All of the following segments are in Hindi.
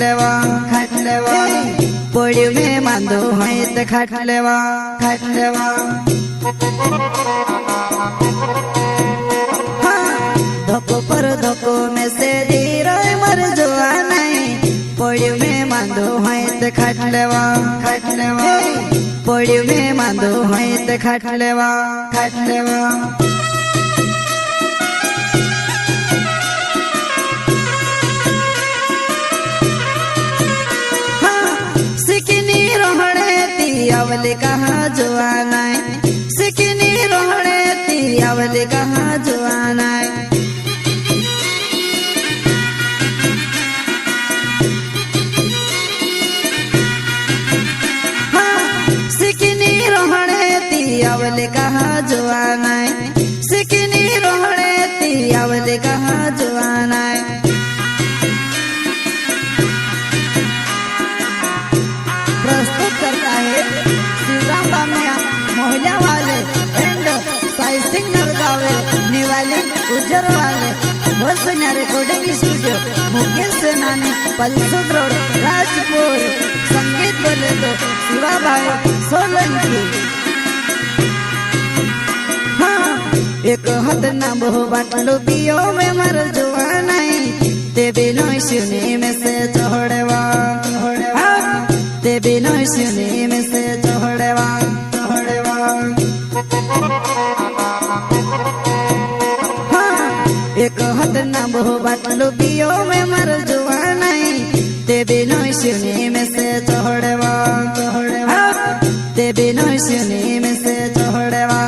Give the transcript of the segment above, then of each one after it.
लेवा पोड़ी में मांदो है तो खाट लेवा धोको पर धोको में से धीरे मर जुआ नहीं पोड़ी में मांदो है तो खाट लेवा पोड़ी में मांदो है तो खाट लेवा सिकनी रोहड़े ती अवले कहाँ जुआना सिकनी रोहड़े ती अवले कहाँ जुआना सिकनी रोहड़े ती अवले कहाँ जुआना सिकनी रोहड़े ती अवले कहाँ जुआना प्रस्तुत करता है शिवराम बामिया मोहल्ला वाले एंड साई सिंह नरगावे निवाले उज्जर वाले बसन्या रिकॉर्डिंग स्टूडियो मुकेश सेनानी पलसुद रोड राजपुर संगीत बोले तो शिवा भाई सोलंकी एक हाथ ना बहु बाटलो पियो में मर जुआना ते बिनो सुनी में से चढ़वा ते बिनो सुनी में से चढ़वा एक हाथ ना बहु बाटलो पियो में मर जुआना ते बिनो सुनी में से चढ़वा ते बिनो सुनी में से चढ़वा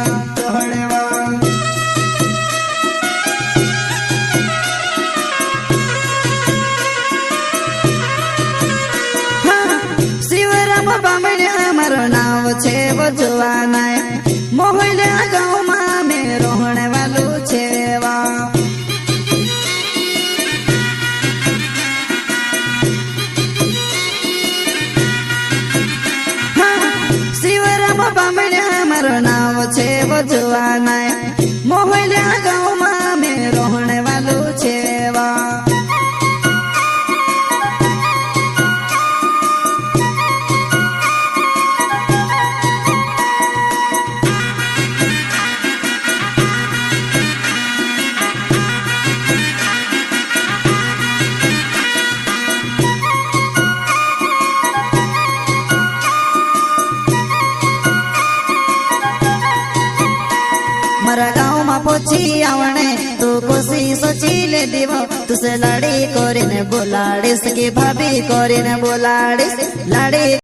मारो नाव छे वो जुआना मोहल्ला गाँव में रोहने वालो छेवा शिवराम बामणे मारो नाव छे वो जुआना मोहल्ला गाँव में रोहने वालो छेवा मारा गाँव में पोछी आवने तू कोसी सोची ले दीव तुसे लाड़ी कोरी ने बोलाड़ी सकी भाभी कोरी ने बोलाड़ी लाड़ी